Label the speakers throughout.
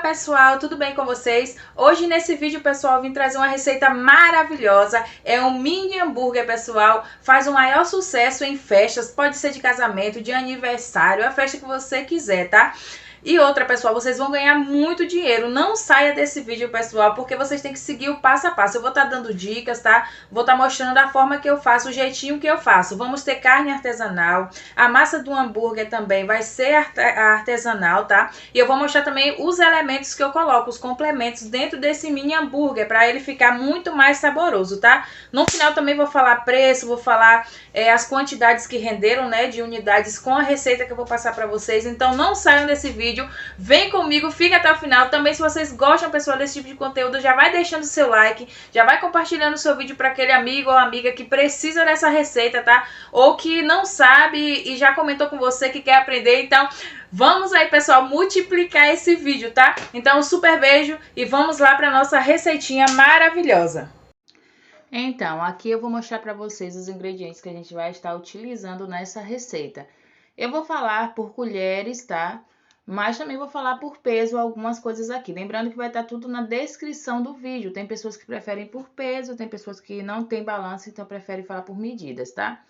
Speaker 1: pessoal, tudo bem com vocês? Hoje nesse vídeo, pessoal, eu vim trazer uma receita maravilhosa. É um mini hambúrguer, pessoal. Faz o maior sucesso em festas, pode ser de casamento, de aniversário, a festa que você quiser, tá? E outra, pessoal, vocês vão ganhar muito dinheiro. Não saia desse vídeo, pessoal, porque vocês têm que seguir o passo a passo. Eu vou estar dando dicas, tá? Vou estar mostrando a forma que eu faço, o jeitinho que eu faço. Vamos ter carne artesanal. A massa do hambúrguer também vai ser artesanal, tá? E eu vou mostrar também os elementos que eu coloco, os complementos dentro desse mini hambúrguer, para ele ficar muito mais saboroso, tá? No final também vou falar preço, vou falar as quantidades que renderam, né, de unidades com a receita que eu vou passar para vocês. Então não saiam desse vídeo. Vem comigo, fica até o final. Também, se vocês gostam, pessoal, desse tipo de conteúdo, já vai deixando o seu like, já vai compartilhando o seu vídeo para aquele amigo ou amiga que precisa dessa receita, tá? Ou que não sabe e já comentou com você que quer aprender. Então, vamos aí, pessoal, multiplicar esse vídeo, tá? Então, um super beijo e vamos lá para nossa receitinha maravilhosa. Então, aqui eu vou mostrar para vocês os ingredientes que a gente vai estar utilizando nessa receita. Eu vou falar por colheres, tá? Mas também vou falar por peso algumas coisas aqui. Lembrando que vai estar tudo na descrição do vídeo. Tem pessoas que preferem por peso, tem pessoas que não tem balança, então preferem falar por medidas, tá?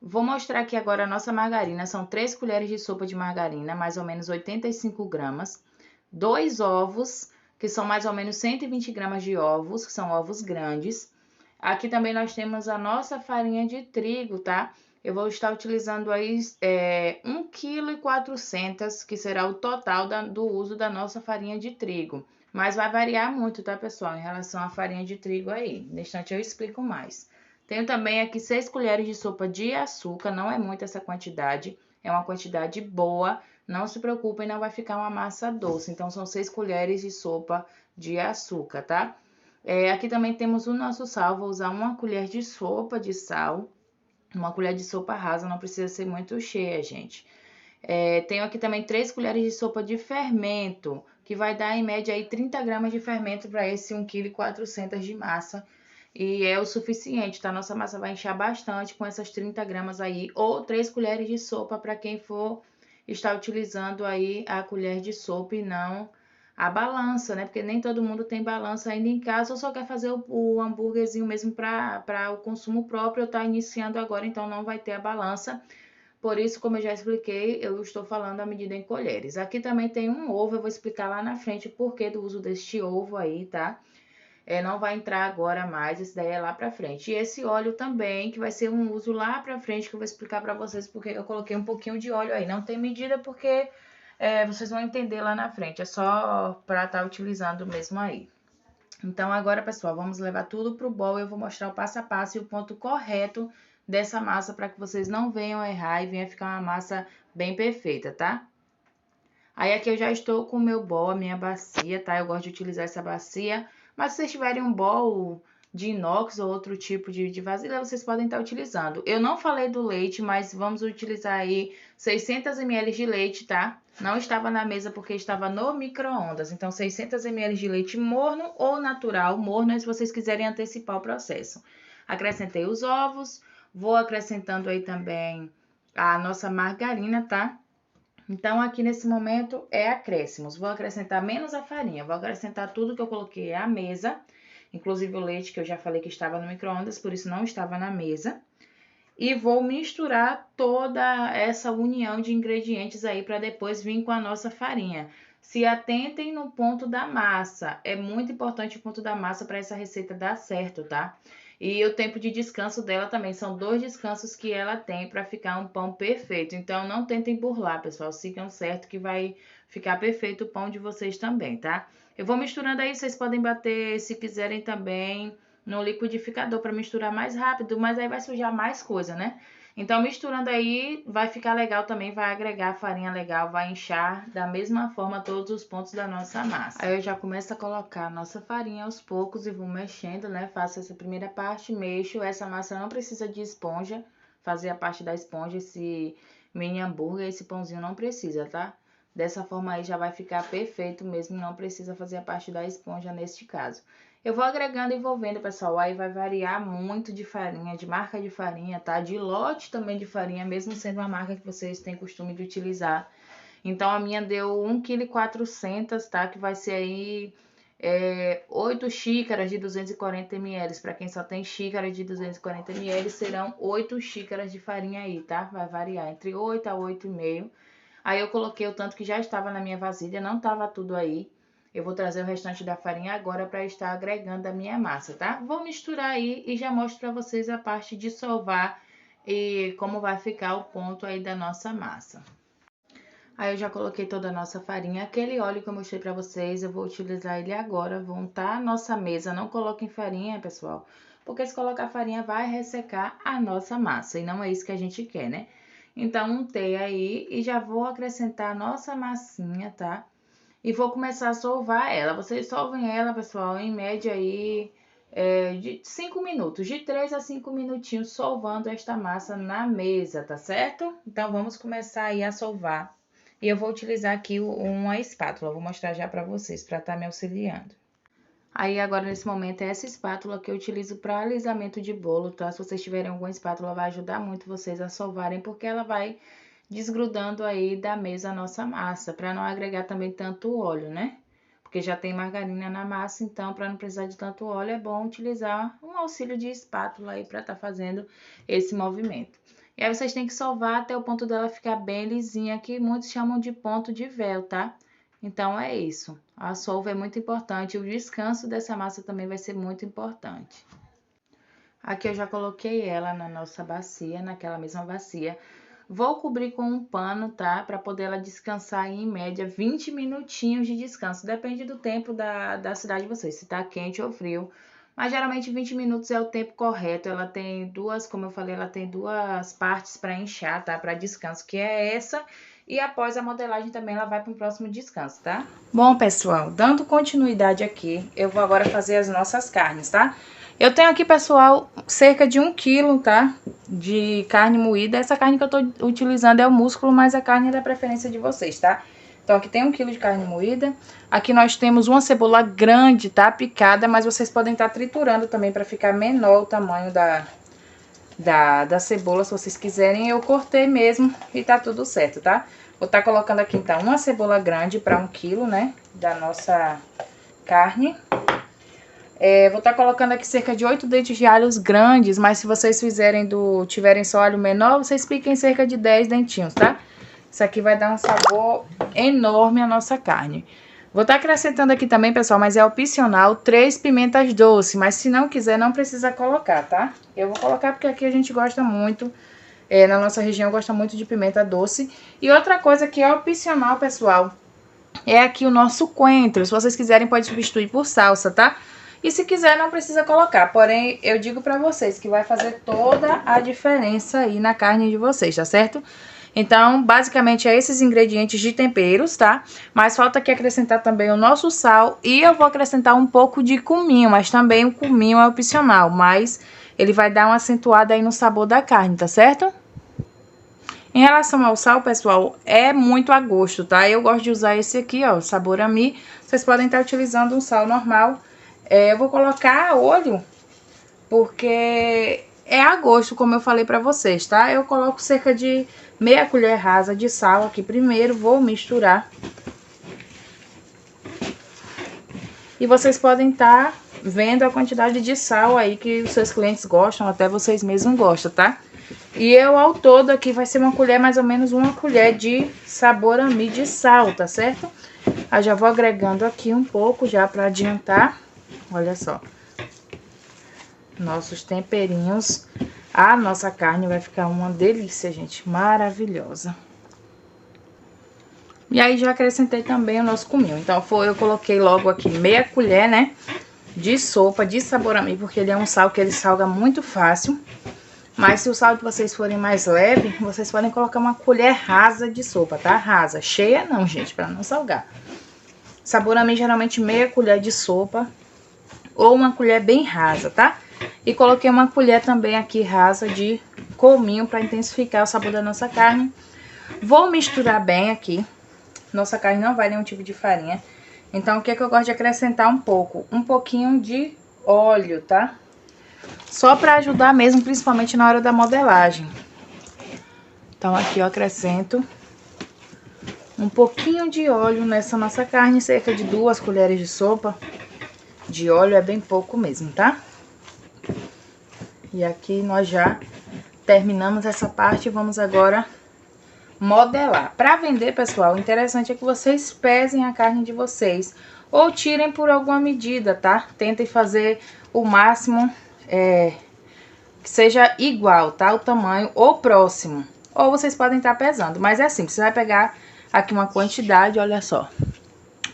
Speaker 1: Vou mostrar aqui agora a nossa margarina. São 3 colheres de sopa de margarina, mais ou menos 85 gramas. 2 ovos, que são mais ou menos 120 gramas de ovos, que são ovos grandes. Aqui também nós temos a nossa farinha de trigo, tá? Eu vou estar utilizando aí 1,4 kg, que será o total do uso da nossa farinha de trigo. Mas vai variar muito, tá, pessoal, em relação à farinha de trigo aí. No instante eu explico mais. Tenho também aqui 6 colheres de sopa de açúcar, não é muito essa quantidade, é uma quantidade boa. Não se preocupem, não vai ficar uma massa doce. Então, são 6 colheres de sopa de açúcar, tá? Aqui também temos o nosso sal, vou usar 1 colher de sopa de sal. Uma colher de sopa rasa, não precisa ser muito cheia, gente. Tenho aqui também 3 colheres de sopa de fermento, que vai dar em média aí 30 gramas de fermento para esse 1,4 kg de massa. E é o suficiente, tá? Nossa massa vai inchar bastante com essas 30 gramas aí, ou 3 colheres de sopa para quem for estar utilizando aí a colher de sopa e não a balança, né? Porque nem todo mundo tem balança ainda em casa ou só quer fazer o hambúrguerzinho mesmo para o consumo próprio. Eu tá iniciando agora, então não vai ter a balança. Por isso, como eu já expliquei, eu estou falando a medida em colheres. Aqui também tem um ovo, eu vou explicar lá na frente o porquê do uso deste ovo aí, tá? Não vai entrar agora mais, esse daí é lá pra frente. E esse óleo também, que vai ser um uso lá pra frente, que eu vou explicar pra vocês porque eu coloquei um pouquinho de óleo aí. Não tem medida porque vocês vão entender lá na frente, é só pra estar utilizando mesmo aí. Então, agora, pessoal, vamos levar tudo pro bowl. Eu vou mostrar o passo a passo e o ponto correto dessa massa para que vocês não venham errar e venha ficar uma massa bem perfeita, tá? Aí, aqui eu já estou com o meu bowl, a minha bacia, tá? Eu gosto de utilizar essa bacia, mas se vocês tiverem um bowl de inox ou outro tipo de vasilha, vocês podem estar utilizando. Eu não falei do leite, mas vamos utilizar aí 600 ml de leite, tá? Não estava na mesa porque estava no micro-ondas. Então, 600 ml de leite morno ou natural. Morno é se vocês quiserem antecipar o processo. Acrescentei os ovos. Vou acrescentando aí também a nossa margarina, tá? Então, aqui nesse momento é acréscimos. Vou acrescentar menos a farinha. Vou acrescentar tudo que eu coloquei à mesa. Inclusive o leite, que eu já falei que estava no micro-ondas, por isso não estava na mesa. E vou misturar toda essa união de ingredientes aí para depois vir com a nossa farinha. Se atentem no ponto da massa. É muito importante o ponto da massa para essa receita dar certo, tá? E o tempo de descanso dela também. São 2 descansos que ela tem para ficar um pão perfeito. Então, não tentem burlar, pessoal. Sigam certo que vai ficar perfeito o pão de vocês também, tá? Eu vou misturando aí. Vocês podem bater, se quiserem também, no liquidificador para misturar mais rápido, mas aí vai sujar mais coisa, né? Então, misturando aí, vai ficar legal também, vai agregar farinha legal, vai inchar da mesma forma todos os pontos da nossa massa. Aí eu já começo a colocar a nossa farinha aos poucos e vou mexendo, né? Faço essa primeira parte, mexo. Essa massa não precisa de esponja, fazer a parte da esponja, esse mini hambúrguer, esse pãozinho não precisa, tá? Dessa forma aí já vai ficar perfeito mesmo, não precisa fazer a parte da esponja neste caso. Eu vou agregando e envolvendo, pessoal, aí vai variar muito de farinha, de marca de farinha, tá? De lote também de farinha, mesmo sendo uma marca que vocês têm costume de utilizar. Então, a minha deu 1,4 kg, tá? Que vai ser aí 8 xícaras de 240 ml. Para quem só tem xícara de 240 ml, serão 8 xícaras de farinha aí, tá? Vai variar entre 8 a 8,5. Aí eu coloquei o tanto que já estava na minha vasilha, não estava tudo aí. Eu vou trazer o restante da farinha agora para estar agregando a minha massa, tá? Vou misturar aí e já mostro para vocês a parte de sovar e como vai ficar o ponto aí da nossa massa. Aí eu já coloquei toda a nossa farinha. Aquele óleo que eu mostrei pra vocês, eu vou utilizar ele agora. Vou untar a nossa mesa. Não coloquem farinha, pessoal, porque se colocar farinha vai ressecar a nossa massa. E não é isso que a gente quer, né? Então, untei aí e já vou acrescentar a nossa massinha, tá? E vou começar a sovar ela. Vocês solvem ela, pessoal, em média aí de 5 minutos. De 3 a 5 minutinhos solvando esta massa na mesa, tá certo? Então, vamos começar aí a solvar. E eu vou utilizar aqui uma espátula, vou mostrar já para vocês, para estar me auxiliando. Aí, agora, nesse momento, é essa espátula que eu utilizo para alisamento de bolo, tá? Se vocês tiverem alguma espátula, vai ajudar muito vocês a solvarem, porque ela vai desgrudando aí da mesa a nossa massa, para não agregar também tanto óleo, né? Porque já tem margarina na massa, então, para não precisar de tanto óleo, é bom utilizar um auxílio de espátula aí para estar fazendo esse movimento. E aí vocês têm que sovar até o ponto dela ficar bem lisinha, que muitos chamam de ponto de véu, tá? Então, é isso. A solva é muito importante. O descanso dessa massa também vai ser muito importante. Aqui eu já coloquei ela na nossa bacia, naquela mesma bacia. Vou cobrir com um pano, tá? Pra poder ela descansar aí, em média 20 minutinhos de descanso. Depende do tempo da cidade de vocês, se tá quente ou frio. Mas geralmente 20 minutos é o tempo correto. Ela tem duas, como eu falei, ela tem duas partes para inchar, tá? Para descanso, que é essa. E após a modelagem também ela vai para o próximo descanso, tá? Bom, pessoal, dando continuidade aqui, eu vou agora fazer as nossas carnes, tá? Eu tenho aqui, pessoal, cerca de 1 kg, tá? De carne moída. Essa carne que eu tô utilizando é o músculo, mas a carne é da preferência de vocês, tá? Então, aqui tem 1 kg de carne moída. Aqui nós temos uma cebola grande, tá? Picada, mas vocês podem estar triturando também para ficar menor o tamanho da cebola, se vocês quiserem. Eu cortei mesmo e tá tudo certo, tá? Vou estar colocando aqui, então, uma cebola grande para 1 kg, né? Da nossa carne. Vou estar colocando aqui cerca de 8 dentes de alhos grandes, mas se vocês tiverem só alho menor, vocês piquem cerca de 10 dentinhos, tá? Isso aqui vai dar um sabor enorme à nossa carne. Vou estar acrescentando aqui também, pessoal, mas é opcional, 3 pimentas doces. Mas se não quiser, não precisa colocar, tá? Eu vou colocar porque aqui a gente gosta muito, na nossa região gosta muito de pimenta doce. E outra coisa que é opcional, pessoal, é aqui o nosso coentro. Se vocês quiserem, pode substituir por salsa, tá? E se quiser, não precisa colocar. Porém, eu digo pra vocês que vai fazer toda a diferença aí na carne de vocês, tá certo? Então, basicamente, é esses ingredientes de temperos, tá? Mas falta aqui acrescentar também o nosso sal e eu vou acrescentar um pouco de cominho, mas também o cominho é opcional, mas ele vai dar uma acentuada aí no sabor da carne, tá certo? Em relação ao sal, pessoal, é muito a gosto, tá? Eu gosto de usar esse aqui, ó, Sabor a Mi. Vocês podem estar utilizando um sal normal. Eu vou colocar a olho, porque é a gosto, como eu falei pra vocês, tá? Eu coloco cerca de meia colher rasa de sal aqui primeiro, vou misturar. E vocês podem estar vendo a quantidade de sal aí que os seus clientes gostam, até vocês mesmos gostam, tá? E eu, ao todo, aqui vai ser uma colher, mais ou menos uma colher de Sabor a Mi de sal, tá certo? Aí já vou agregando aqui um pouco já pra adiantar. Olha só. Nossos temperinhos. A nossa carne vai ficar uma delícia, gente. Maravilhosa. E aí já acrescentei também o nosso cominho. Então eu coloquei logo aqui meia colher, né? De sopa de Sabor a Mi, porque ele é um sal que ele salga muito fácil. Mas se o sal de vocês forem mais leve, vocês podem colocar uma colher rasa de sopa, tá? Rasa. Cheia não, gente, pra não salgar. Sabor a Mi, geralmente meia colher de sopa ou uma colher bem rasa, tá? E coloquei uma colher também aqui rasa de cominho para intensificar o sabor da nossa carne. Vou misturar bem aqui. Nossa carne não vai nenhum tipo de farinha. Então, o que é que eu gosto de acrescentar um pouco? Um pouquinho de óleo, tá? Só para ajudar mesmo, principalmente na hora da modelagem. Então, aqui eu acrescento um pouquinho de óleo nessa nossa carne, cerca de 2 colheres de sopa de óleo, é bem pouco mesmo, tá? E aqui nós já terminamos essa parte e vamos agora modelar. Para vender, pessoal, o interessante é que vocês pesem a carne de vocês ou tirem por alguma medida, tá? Tentem fazer o máximo que seja igual, tá? O tamanho ou próximo. Ou vocês podem estar pesando, mas é assim, você vai pegar aqui uma quantidade, olha só.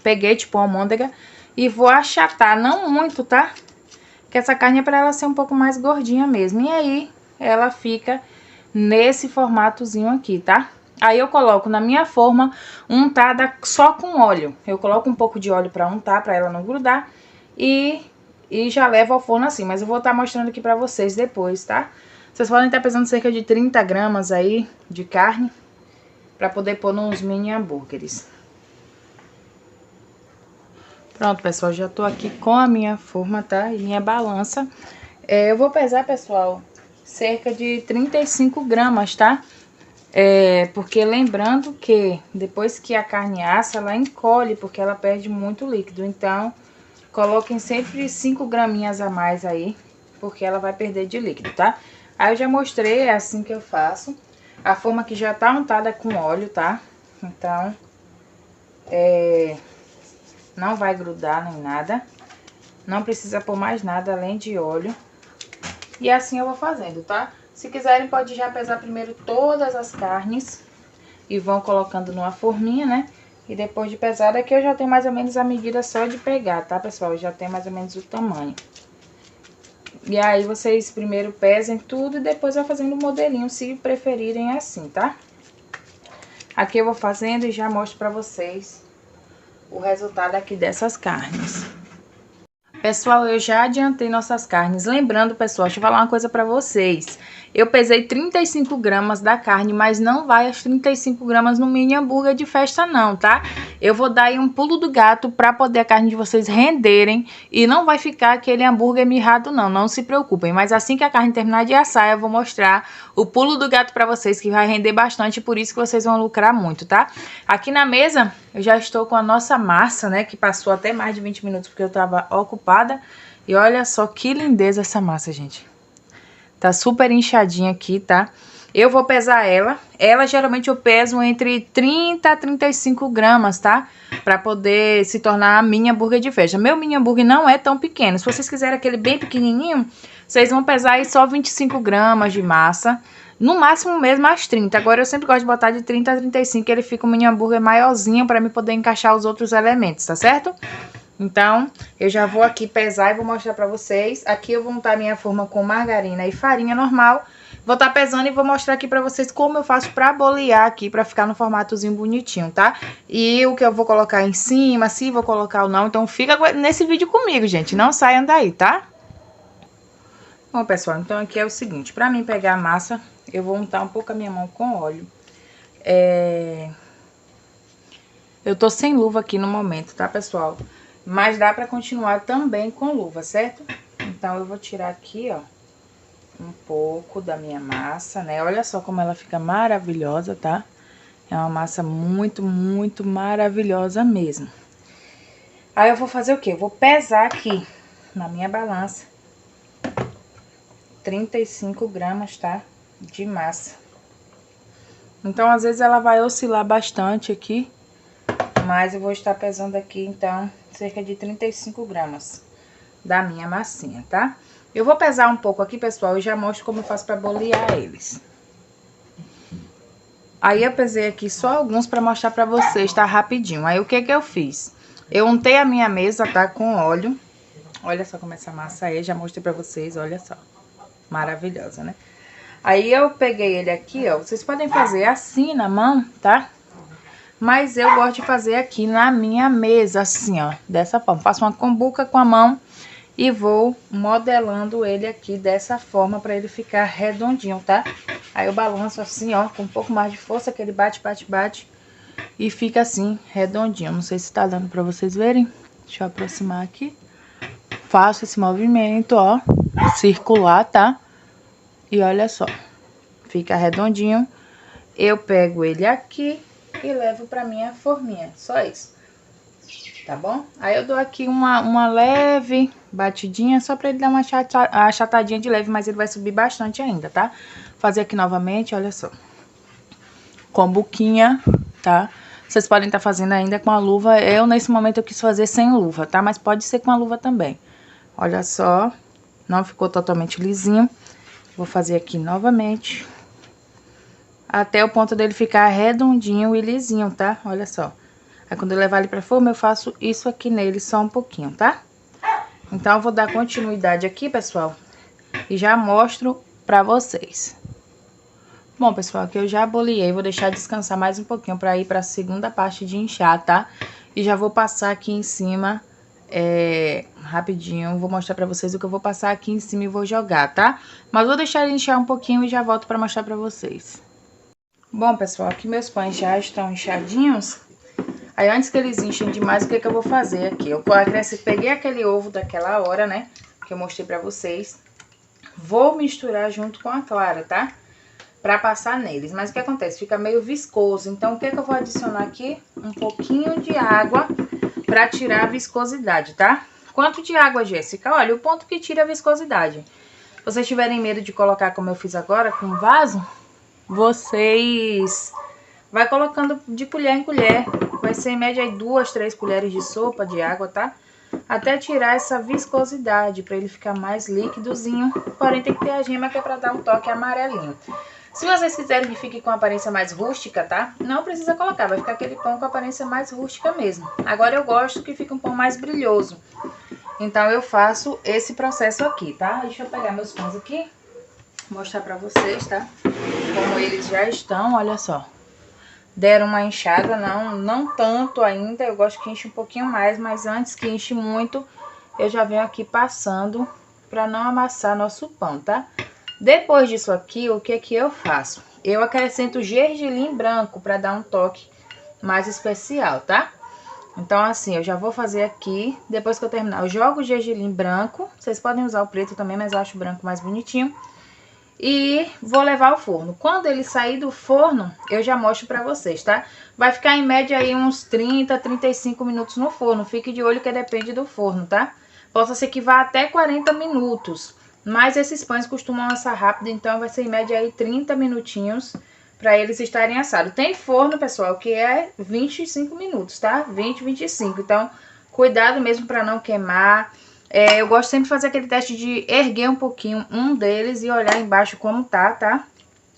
Speaker 1: Peguei tipo uma almôndega e vou achatar, não muito, tá? Que essa carne é para ela ser um pouco mais gordinha mesmo. E aí, ela fica nesse formatozinho aqui, tá? Aí eu coloco na minha forma untada só com óleo. Eu coloco um pouco de óleo para untar, para ela não grudar. E já levo ao forno assim. Mas eu vou estar mostrando aqui para vocês depois, tá? Vocês podem estar pesando cerca de 30 gramas aí de carne para poder pôr nos mini hambúrgueres. Pronto, pessoal, já tô aqui com a minha forma, tá? E minha balança. Eu vou pesar, pessoal, cerca de 35 gramas, tá? Porque lembrando que depois que a carne assa, ela encolhe, porque ela perde muito líquido. Então, coloquem sempre 5 graminhas a mais aí, porque ela vai perder de líquido, tá? Aí eu já mostrei, é assim que eu faço. A forma que já tá untada com óleo, tá? Então, não vai grudar nem nada. Não precisa pôr mais nada além de óleo. E assim eu vou fazendo, tá? Se quiserem, pode já pesar primeiro todas as carnes e vão colocando numa forminha, né? E depois de pesar, aqui eu já tenho mais ou menos a medida só de pegar, tá, pessoal? Eu já tenho mais ou menos o tamanho. E aí vocês primeiro pesem tudo e depois vai fazendo o modelinho, se preferirem assim, tá? Aqui eu vou fazendo e já mostro pra vocês o resultado aqui dessas carnes. Pessoal, eu já adiantei nossas carnes. Lembrando, pessoal, deixa eu falar uma coisa pra vocês. Eu pesei 35 gramas da carne, mas não vai as 35 gramas no mini hambúrguer de festa não, tá? Eu vou dar aí um pulo do gato pra poder a carne de vocês renderem e não vai ficar aquele hambúrguer mirrado não, não se preocupem. Mas assim que a carne terminar de assar, eu vou mostrar o pulo do gato pra vocês, que vai render bastante, por isso que vocês vão lucrar muito, tá? Aqui na mesa, eu já estou com a nossa massa, né, que passou até mais de 20 minutos porque eu tava ocupada. E olha só que lindeza essa massa, gente. Tá super inchadinha aqui, tá? Eu vou pesar ela. Ela, geralmente, eu peso entre 30 a 35 gramas, tá? Pra poder se tornar a mini hambúrguer de festa. Meu mini hambúrguer não é tão pequeno. Se vocês quiserem aquele bem pequenininho, vocês vão pesar aí só 25 gramas de massa. No máximo mesmo as 30. Agora, eu sempre gosto de botar de 30 a 35, que ele fica um mini hambúrguer maiorzinho pra mim poder encaixar os outros elementos, tá certo? Então, eu já vou aqui pesar e vou mostrar pra vocês. Aqui eu vou untar minha forma com margarina e farinha normal. Vou estar pesando e vou mostrar aqui pra vocês como eu faço pra bolear aqui, pra ficar no formatozinho bonitinho, tá? E o que eu vou colocar em cima, se vou colocar ou não. Então, fica nesse vídeo comigo, gente. Não saiam daí, tá? Bom, pessoal, então aqui é o seguinte. Pra mim pegar a massa, eu vou untar um pouco a minha mão com óleo. Eu tô sem luva aqui no momento, tá, pessoal? Mas dá pra continuar também com luva, certo? Então, eu vou tirar aqui, ó, um pouco da minha massa, né? Olha só como ela fica maravilhosa, tá? É uma massa muito, muito maravilhosa mesmo. Aí, eu vou fazer o quê? Eu vou pesar aqui na minha balança 35 gramas, tá? De massa. Então, às vezes, ela vai oscilar bastante aqui. Mas eu vou estar pesando aqui, então, cerca de 35 gramas da minha massinha, tá? Eu vou pesar um pouco aqui, pessoal, e já mostro como eu faço pra bolear eles. Aí, eu pesei aqui só alguns pra mostrar pra vocês, tá? Rapidinho. Aí, o que que eu fiz? Eu untei a minha mesa, tá? Com óleo. Olha só como essa massa é, já mostrei pra vocês, olha só. Maravilhosa, né? Aí, eu peguei ele aqui, ó. Vocês podem fazer assim na mão, tá? Mas eu gosto de fazer aqui na minha mesa, assim, ó, dessa forma. Faço uma cumbuca com a mão e vou modelando ele aqui dessa forma pra ele ficar redondinho, tá? Aí eu balanço assim, ó, com um pouco mais de força, que ele bate, bate, bate e fica assim, redondinho. Não sei se tá dando pra vocês verem. Deixa eu aproximar aqui. Faço esse movimento, ó, circular, tá? E olha só, fica redondinho. Eu pego ele aqui e levo pra minha forminha, só isso. Tá bom? Aí eu dou aqui uma leve batidinha, só pra ele dar uma achatadinha de leve, mas ele vai subir bastante ainda, tá? Vou fazer aqui novamente, olha só. Com buquinha, tá? Vocês podem estar fazendo ainda com a luva. Eu, nesse momento, eu quis fazer sem luva, tá? Mas pode ser com a luva também. Olha só, não ficou totalmente lisinho. Vou fazer aqui novamente. Até o ponto dele ficar redondinho e lisinho, tá? Olha só. Aí, quando eu levar ele pra forma, eu faço isso aqui nele só um pouquinho, tá? Então, eu vou dar continuidade aqui, pessoal. E já mostro pra vocês. Bom, pessoal, aqui eu já aboleei, vou deixar descansar mais um pouquinho pra ir pra segunda parte de inchar, tá? E já vou passar aqui em cima, rapidinho, vou mostrar pra vocês o que eu vou passar aqui em cima e vou jogar, tá? Mas vou deixar ele inchar um pouquinho e já volto pra mostrar pra vocês. Bom, pessoal, aqui meus pães já estão inchadinhos. Aí, antes que eles enchem demais, o que eu vou fazer aqui? Eu peguei aquele ovo daquela hora, né? Que eu mostrei pra vocês. Vou misturar junto com a clara, tá? Pra passar neles. Mas o que acontece? Fica meio viscoso. Então, o que eu vou adicionar aqui? Um pouquinho de água pra tirar a viscosidade, tá? Quanto de água, Jéssica? Olha, o ponto que tira a viscosidade. Se vocês tiverem medo de colocar como eu fiz agora, com vaso, vocês vai colocando de colher em colher. Vai ser em média aí 2, 3 colheres de sopa de água, tá? Até tirar essa viscosidade, pra ele ficar mais líquidozinho. Porém, tem que ter a gema que é pra dar um toque amarelinho. Se vocês quiserem que fique com aparência mais rústica, tá? Não precisa colocar, vai ficar aquele pão com aparência mais rústica mesmo. Agora eu gosto que fique um pão mais brilhoso. Então eu faço esse processo aqui, tá? Deixa eu pegar meus pães aqui, mostrar pra vocês, tá? Como eles já estão, olha só. Deram uma inchada, não tanto ainda, eu gosto que enche um pouquinho mais, mas antes que enche muito, eu já venho aqui passando pra não amassar nosso pão, tá? Depois disso aqui, o que eu faço? Eu acrescento gergelim branco pra dar um toque mais especial, tá? Então, assim, eu já vou fazer aqui, depois que eu terminar, eu jogo o gergelim branco, vocês podem usar o preto também, mas eu acho o branco mais bonitinho. E vou levar ao forno. Quando ele sair do forno, eu já mostro pra vocês, tá? Vai ficar em média aí uns 30, 35 minutos no forno. Fique de olho que depende do forno, tá? Possa ser que vá até 40 minutos. Mas esses pães costumam assar rápido, então vai ser em média aí 30 minutinhos pra eles estarem assados. Tem forno, pessoal, que é 25 minutos, tá? 20, 25. Então, cuidado mesmo pra não queimar. Eu gosto sempre de fazer aquele teste de erguer um pouquinho um deles e olhar embaixo como tá?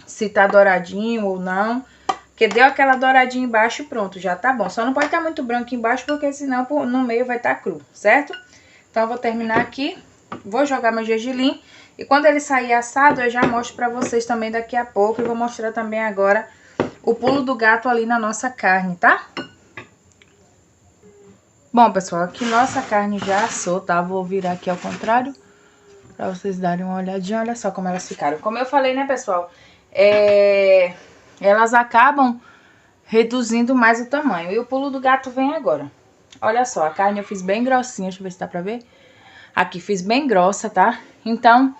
Speaker 1: Se tá douradinho ou não. Porque deu aquela douradinha embaixo e pronto, já tá bom. Só não pode estar muito branco embaixo, porque senão no meio vai estar cru, certo? Então, eu vou terminar aqui. Vou jogar meu gergelim. E quando ele sair assado, eu já mostro pra vocês também daqui a pouco. E vou mostrar também agora o pulo do gato ali na nossa carne, tá? Bom, pessoal, aqui nossa carne já assou, tá? Vou virar aqui ao contrário, pra vocês darem uma olhadinha. Olha só como elas ficaram. Como eu falei, né, pessoal? Elas acabam reduzindo mais o tamanho. E o pulo do gato vem agora. Olha só, a carne eu fiz bem grossinha, deixa eu ver se dá pra ver. Aqui fiz bem grossa, tá? Então,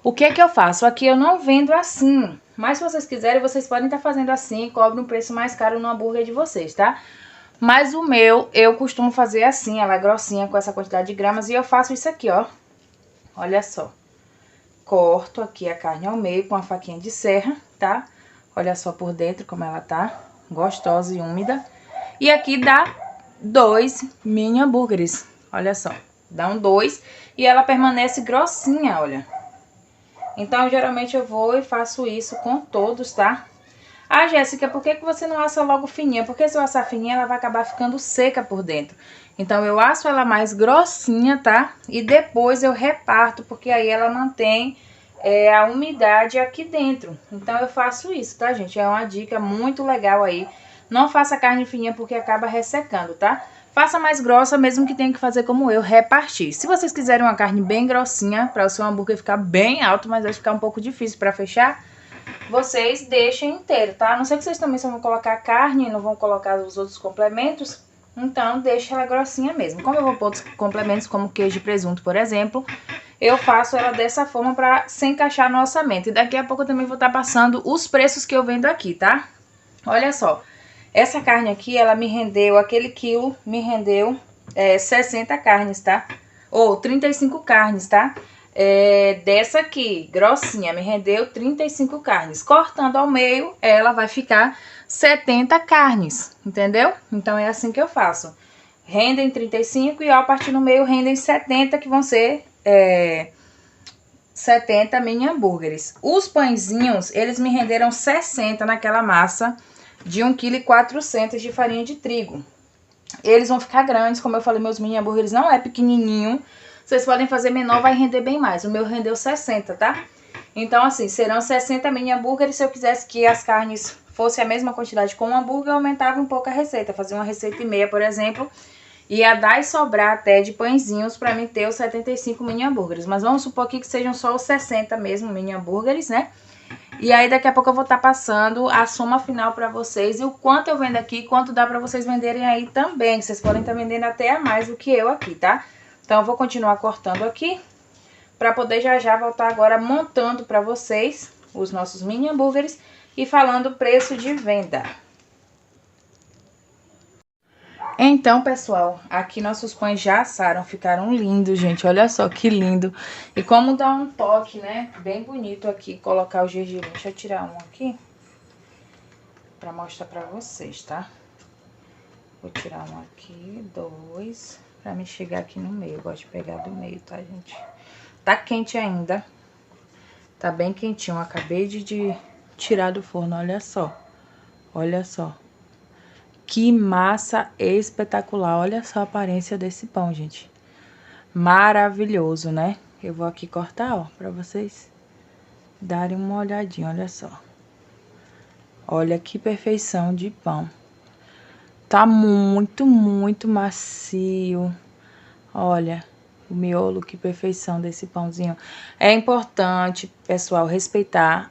Speaker 1: o que eu faço? Aqui eu não vendo assim. Mas se vocês quiserem, vocês podem estar fazendo assim e cobre um preço mais caro no hambúrguer de vocês, tá? Mas o meu, eu costumo fazer assim, ela é grossinha com essa quantidade de gramas. E eu faço isso aqui, ó. Olha só. Corto aqui a carne ao meio com a faquinha de serra, tá? Olha só por dentro como ela tá. Gostosa e úmida. E aqui dá 2 mini hambúrgueres. Olha só. Dá um 2 e ela permanece grossinha, olha. Então, geralmente eu vou e faço isso com todos, tá? Ah, Jéssica, por que você não assa logo fininha? Porque se eu assar fininha, ela vai acabar ficando seca por dentro. Então, eu asso ela mais grossinha, tá? E depois eu reparto, porque aí ela mantém a umidade aqui dentro. Então, eu faço isso, tá, gente? É uma dica muito legal aí. Não faça carne fininha porque acaba ressecando, tá? Faça mais grossa, mesmo que tenha que fazer como eu, repartir. Se vocês quiserem uma carne bem grossinha, para o seu hambúrguer ficar bem alto, mas vai ficar um pouco difícil para fechar, vocês deixem inteiro, tá? A não ser que vocês também só vão colocar carne e não vão colocar os outros complementos, então deixa ela grossinha mesmo. Como eu vou pôr outros complementos, como queijo e presunto, por exemplo, eu faço ela dessa forma para se encaixar no orçamento. E daqui a pouco eu também vou estar passando os preços que eu vendo aqui, tá? Olha só. Essa carne aqui, ela me rendeu, aquele quilo me rendeu 60 carnes, tá? Ou 35 carnes, tá? Dessa aqui, grossinha, me rendeu 35 carnes. Cortando ao meio, ela vai ficar 70 carnes, entendeu? Então, é assim que eu faço. Rendem 35 e ao partir no meio rendem 70, que vão ser 70 mini hambúrgueres. Os pãezinhos, eles me renderam 60 naquela massa de 1,4 kg de farinha de trigo. Eles vão ficar grandes, como eu falei, meus mini hambúrgueres não é pequenininho. Vocês podem fazer menor, vai render bem mais. O meu rendeu 60, tá? Então, assim, serão 60 mini hambúrgueres. Se eu quisesse que as carnes fossem a mesma quantidade com o hambúrguer, eu aumentava um pouco a receita. Fazia uma receita e meia, por exemplo. Ia dar e sobrar até de pãezinhos pra mim ter os 75 mini hambúrgueres. Mas vamos supor aqui que sejam só os 60 mesmo mini hambúrgueres, né? E aí daqui a pouco eu vou estar passando a soma final pra vocês. E o quanto eu vendo aqui, quanto dá pra vocês venderem aí também. Vocês podem estar vendendo até a mais do que eu aqui, tá? Então eu vou continuar cortando aqui. Pra poder já voltar agora montando pra vocês os nossos mini hambúrgueres. E falando o preço de venda. Então, pessoal, aqui nossos pães já assaram, ficaram lindos, gente, olha só que lindo. E como dá um toque, né, bem bonito aqui, colocar o gergelim. Deixa eu tirar um aqui, pra mostrar pra vocês, tá? Vou tirar um aqui, 2, pra me chegar aqui no meio. Eu gosto de pegar do meio, tá, gente? Tá quente ainda, tá bem quentinho, eu acabei de tirar do forno, olha só. Olha só. Que massa espetacular, olha só a aparência desse pão, gente. Maravilhoso, né? Eu vou aqui cortar, ó, pra vocês darem uma olhadinha, olha só. Olha que perfeição de pão. Tá muito, muito macio. Olha, o miolo, que perfeição desse pãozinho. É importante, pessoal, respeitar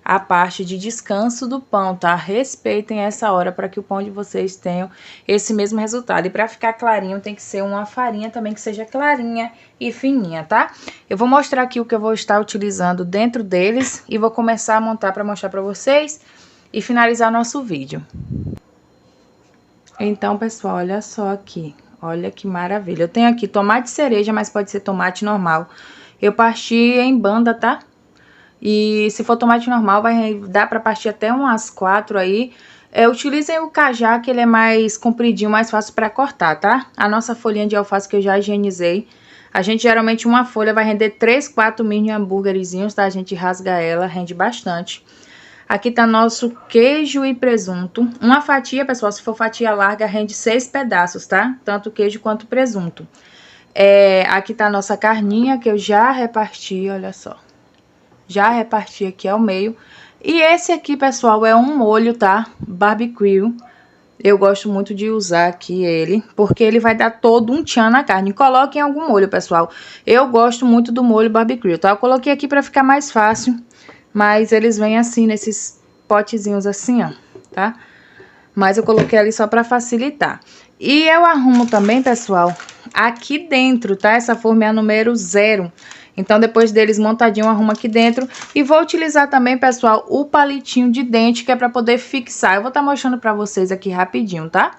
Speaker 1: a parte de descanso do pão, tá? Respeitem essa hora para que o pão de vocês tenha esse mesmo resultado. E para ficar clarinho, tem que ser uma farinha também que seja clarinha e fininha, tá? Eu vou mostrar aqui o que eu vou estar utilizando dentro deles e vou começar a montar para mostrar para vocês e finalizar nosso vídeo. Então, pessoal, olha só aqui. Olha que maravilha. Eu tenho aqui tomate cereja, mas pode ser tomate normal. Eu parti em banda, tá? E se for tomate normal, vai dar pra partir até umas 4 aí. Utilizem o cajá, que ele é mais compridinho, mais fácil pra cortar, tá? A nossa folhinha de alface que eu já higienizei. A gente, geralmente, uma folha vai render 3, 4 mini hambúrguerzinhos, tá? A gente rasga ela, rende bastante. Aqui tá nosso queijo e presunto. Uma fatia, pessoal, se for fatia larga, rende 6 pedaços, tá? Tanto queijo quanto presunto. Aqui tá a nossa carninha, que eu já reparti, olha só. Já reparti aqui ao meio. E esse aqui, pessoal, é um molho, tá? Barbecue. Eu gosto muito de usar aqui ele, porque ele vai dar todo um tchan na carne. Coloquem algum molho, pessoal. Eu gosto muito do molho barbecue, tá? Eu coloquei aqui pra ficar mais fácil, mas eles vêm assim, nesses potezinhos assim, ó, tá? Mas eu coloquei ali só pra facilitar. E eu arrumo também, pessoal, aqui dentro, tá? Essa forma é a número 0. Então, depois deles montadinho, eu arrumo aqui dentro. E vou utilizar também, pessoal, o palitinho de dente, que é pra poder fixar. Eu vou estar mostrando pra vocês aqui rapidinho, tá?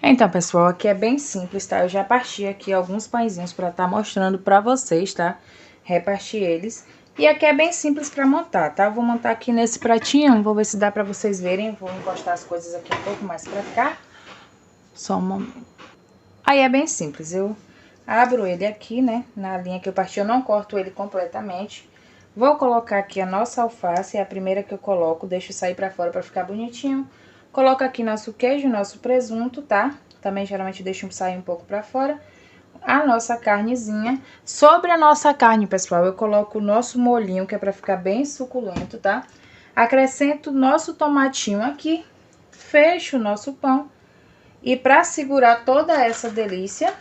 Speaker 1: Então, pessoal, aqui é bem simples, tá? Eu já parti aqui alguns pãezinhos pra estar mostrando pra vocês, tá? Reparti eles. E aqui é bem simples pra montar, tá? Eu vou montar aqui nesse pratinho, vou ver se dá pra vocês verem. Vou encostar as coisas aqui um pouco mais pra cá. Só um momento. Aí é bem simples, eu abro ele aqui, né, na linha que eu parti, eu não corto ele completamente. Vou colocar aqui a nossa alface, é a primeira que eu coloco, deixo sair pra fora pra ficar bonitinho. Coloco aqui nosso queijo, nosso presunto, tá? Também geralmente deixo sair um pouco pra fora. A nossa carnezinha. Sobre a nossa carne, pessoal, eu coloco o nosso molhinho, que é pra ficar bem suculento, tá? Acrescento o nosso tomatinho aqui, fecho o nosso pão. E pra segurar toda essa delícia,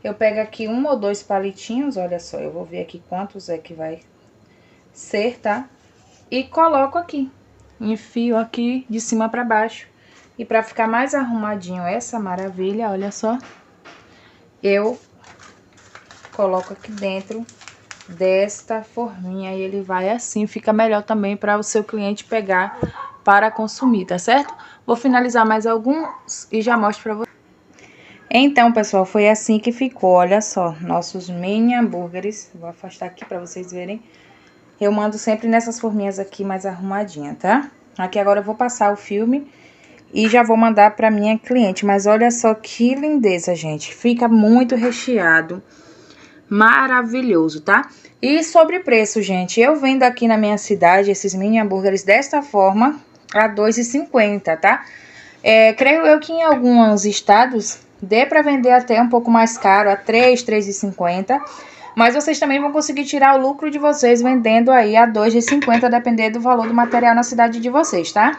Speaker 1: eu pego aqui 1 ou 2 palitinhos, olha só, eu vou ver aqui quantos é que vai ser, tá? E coloco aqui, enfio aqui de cima pra baixo. E pra ficar mais arrumadinho essa maravilha, olha só, eu coloco aqui dentro desta forminha e ele vai assim, fica melhor também para o seu cliente pegar para consumir, tá certo? Vou finalizar mais alguns e já mostro pra vocês. Então, pessoal, foi assim que ficou, olha só, nossos mini hambúrgueres. Vou afastar aqui pra vocês verem. Eu mando sempre nessas forminhas aqui mais arrumadinha, tá? Aqui agora eu vou passar o filme e já vou mandar pra minha cliente. Mas olha só que lindeza, gente. Fica muito recheado. Maravilhoso, tá? E sobre preço, gente, eu vendo aqui na minha cidade esses mini hambúrgueres desta forma a R$ 2,50, tá? Creio eu que em alguns estados dê para vender até um pouco mais caro, a R$ 3,50. Mas vocês também vão conseguir tirar o lucro de vocês vendendo aí a R$ 2,50, dependendo do valor do material na cidade de vocês, tá?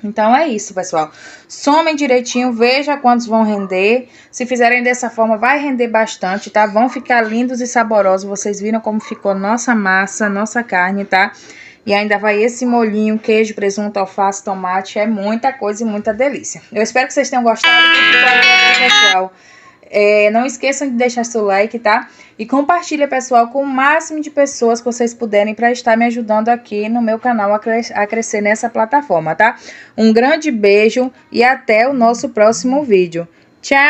Speaker 1: Então é isso, pessoal. Somem direitinho, veja quantos vão render. Se fizerem dessa forma, vai render bastante, tá? Vão ficar lindos e saborosos. Vocês viram como ficou nossa massa, nossa carne, tá? E ainda vai esse molhinho, queijo, presunto, alface, tomate. É muita coisa e muita delícia. Eu espero que vocês tenham gostado, pessoal. Não esqueçam de deixar seu like, tá? E compartilha, pessoal, com o máximo de pessoas que vocês puderem para estar me ajudando aqui no meu canal a crescer nessa plataforma, tá? Um grande beijo e até o nosso próximo vídeo. Tchau!